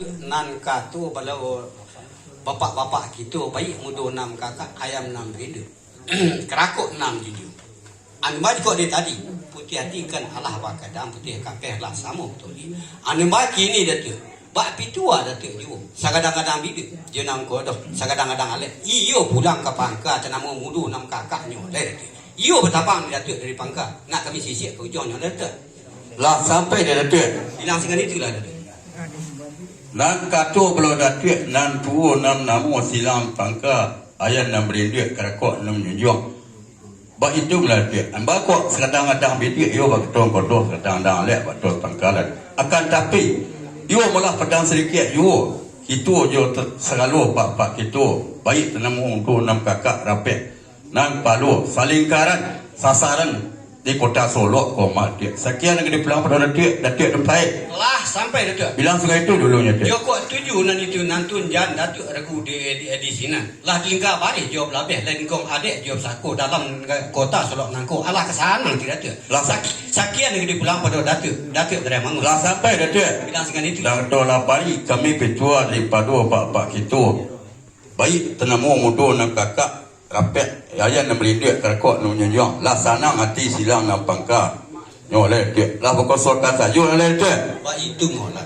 nan katu balau bapak-bapak kita baik mudo 6 kakak ayam 6 benda. Kerakuk 6 jujur. Anu mai kok dia tadi putih hati kan Allah bakadam putih kakek lah sama betul ni. Anu mai kini dia tu. Bak pitua dah tu ju. Sagadang-gadang bidu. Je nang ko dah. Sagadang-gadang alek. Iyo pulang ke Pangka cenama mudu 6 kakaknya dah tu. Iyo bertapang dia tu dari Pangka. Nak kami sisik ke ujungnya dah tu. Lah sampai dia datuk. Bilang dengan itulah dah tu. Nan katu belum datuk nan tuo 6 namu silam Pangka ayat 6 berindik kerakok 6 nyunjung. Ba itu lah dia. Amba kok kadang-kadang bidik yo ba ketong kodoh kadang-kadang lek ba tos Pangkalan. Akan tapi yo malah pedang sedikit yo. Itu jo segalo pak itu baik tenemu untuk 6 kakak rapek. Nang palu saling karat sasaran di kota Solo koma dia. Sekian negeri pulang pada datuk tempat. Lah sampai dah tu. Bilang sungai itu dulunya dia. Jo kok tuju nan itu nantun jan datuk ragu di sini. Lah lingkar balik jawab labeh lain kong adik jawab saku dalam kota Solo nangko. Alah kesana tidak tu. Lah sekian negeri pulang pada datuk dari Mangus. lah sampai datuk. Bilang dengan itu. Dan tola bari kami petua daripada pak kita. Baik tenemu mudo 6 kakak rapek ayat 6 berindik kerakok 6 nyunjung. Lah sanang hati silang 6 Pangka. Nyo le dia. Lah pokok sorkan saja le dia. Ba itu ngolah.